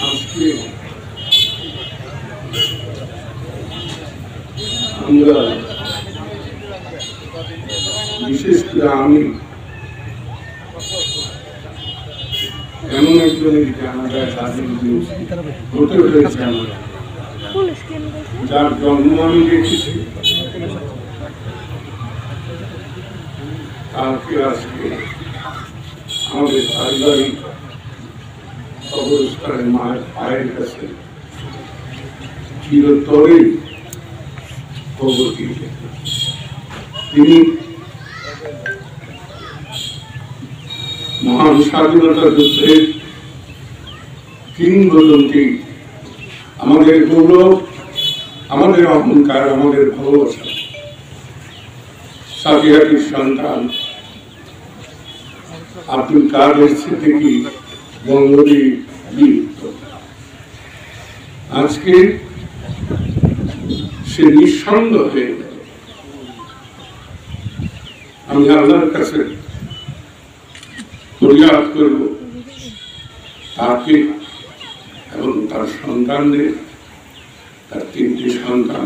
আজকে আমরা বিশেষ করে আমি এমন একজনের জানাজায় স্বাধীন হতে হয়েছে আমরা, যার জন্ম আমি দেখেছি, তাকে আজকে আমাদের পারিবারিক কবরস্থানে মায়ের পায়ের কাছে চিরতরে খবর দিয়েছে। তিনি মহান স্বাধীনতা যুদ্ধের কিংবদন্তি, আমাদের গৌরব, আমাদের অহংকার, আমাদের ভালোবাসা, সাথীহাটির সন্তান আব্দুল কাদের সিদ্দিকী বঙ্গবীর বীর। আজকে সে নিঃসন্দ হয়ে গেল। আমি আল্লাহর কাছে ফরিয়াদ করব তাকে এবং তার সন্তানদের, তার 3টি সন্তান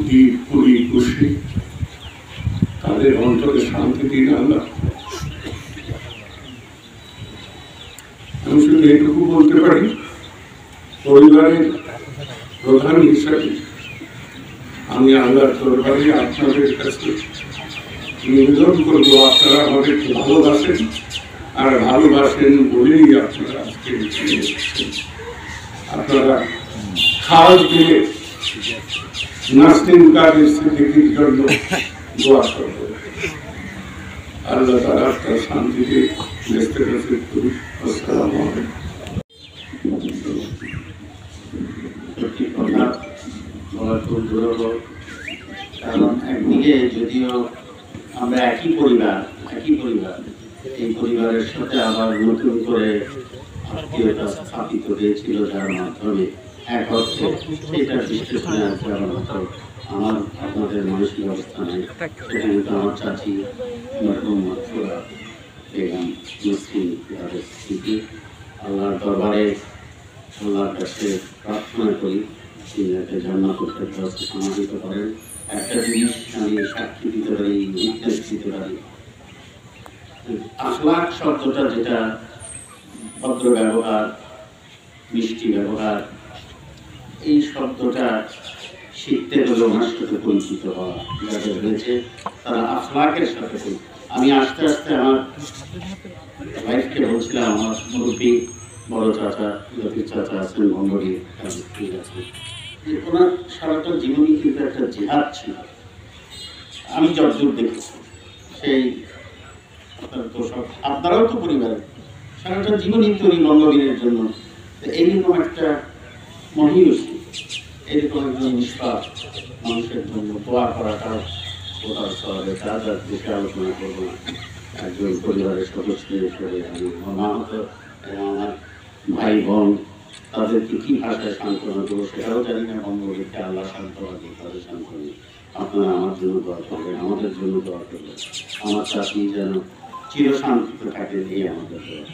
বীর পুরী খুশি, তাদের অন্তরে শান্তি দিন আল্লাহ। আমি শুধু এটুকু বলতে পারি, পরিবারের প্রধান হিসাবে আমি আল্লাহর দরবারে আপনাদের কাছে নিবেদন করবো, আপনারা আমাদেরকে ভালোবাসেন, আর ভালোবাসেন বলেই আপনারা আজকে আপনারা খাওয়ার দিয়ে নাসরিন কাদের সিদ্দিকীর জন্য দোয়া করবেন। আল্লাহ তাআলা তার শান্তিতে ব্যস্ত নসিব করুন। আসসালামু আলাইকুম। কারণ একদিকে যদিও আমরা একই পরিবার, এই পরিবারের সাথে আবার নতুন করে আত্মীয়তা স্থাপিত হয়েছিল, যার মাধ্যমে এক অর্থে সেটার বিশ্লেষণে আছে। আমার আপনাদের মানসিক অবস্থানে সেটা কিন্তু আমার চাচি মরহুম মাথুরা বেগম নাসরিন কাদের সিদ্দিকী, আল্লাহর দরবারে আল্লাহর কাছে প্রার্থনা করি তিনি একটা জান্নাতুল ফেরদাউসে সমাহিত করেন। একটা জিনিস আমি সাক্ষী দিতে পারি, নির্দেশ দিতে পারি, আখলাক শব্দটা যেটা ভদ্র ব্যবহার, মিষ্টি ব্যবহার, এই শব্দটা শিখতে হলে ওনার সাথে পরিচিত হওয়া। যাদের হয়েছে তারা আখলাকের সাথে পরিচিত। আমি আস্তে আস্তে আমার ওয়াইফকে বলছিলাম, আমার মুরব্বী বড় চাচা লতিফ চাচা আছেন বঙ্গবী আছেন, ওনার সারাটা জীবনই কিন্তু একটা জিহাদ ছিল। আমি যতদূর দেখেছি সেই আপনারাও তো পরিবারের সারাটা জীবনই তৈরি বঙ্গবীরের জন্য। এইরকম একটা মহিষী, এরকম একজন নিষ্পাপ মানুষের জন্য দোয়া করাটাও কোথাও সহজে কাজ। আর দেখে আলোচনা করবো না, একজন পরিবারের সদস্য হিসেবে আমি মর্মাহত এবং আমার ভাই বোন তাদেরকে কি ভাষায় সান্ত্বনা দেবো সেটাও জানি না। বঙ্গবীরকে আল্লাহ সান্ত্বনা দিই, তাদের সান্ত্বনা। আপনারা আমার জন্য দোয়া করবেন, আমাদের জন্য দোয়া করবেন, আমার চাকরি যেন চিরশান্তিতে থাকে, এই আমাদের দোয়া।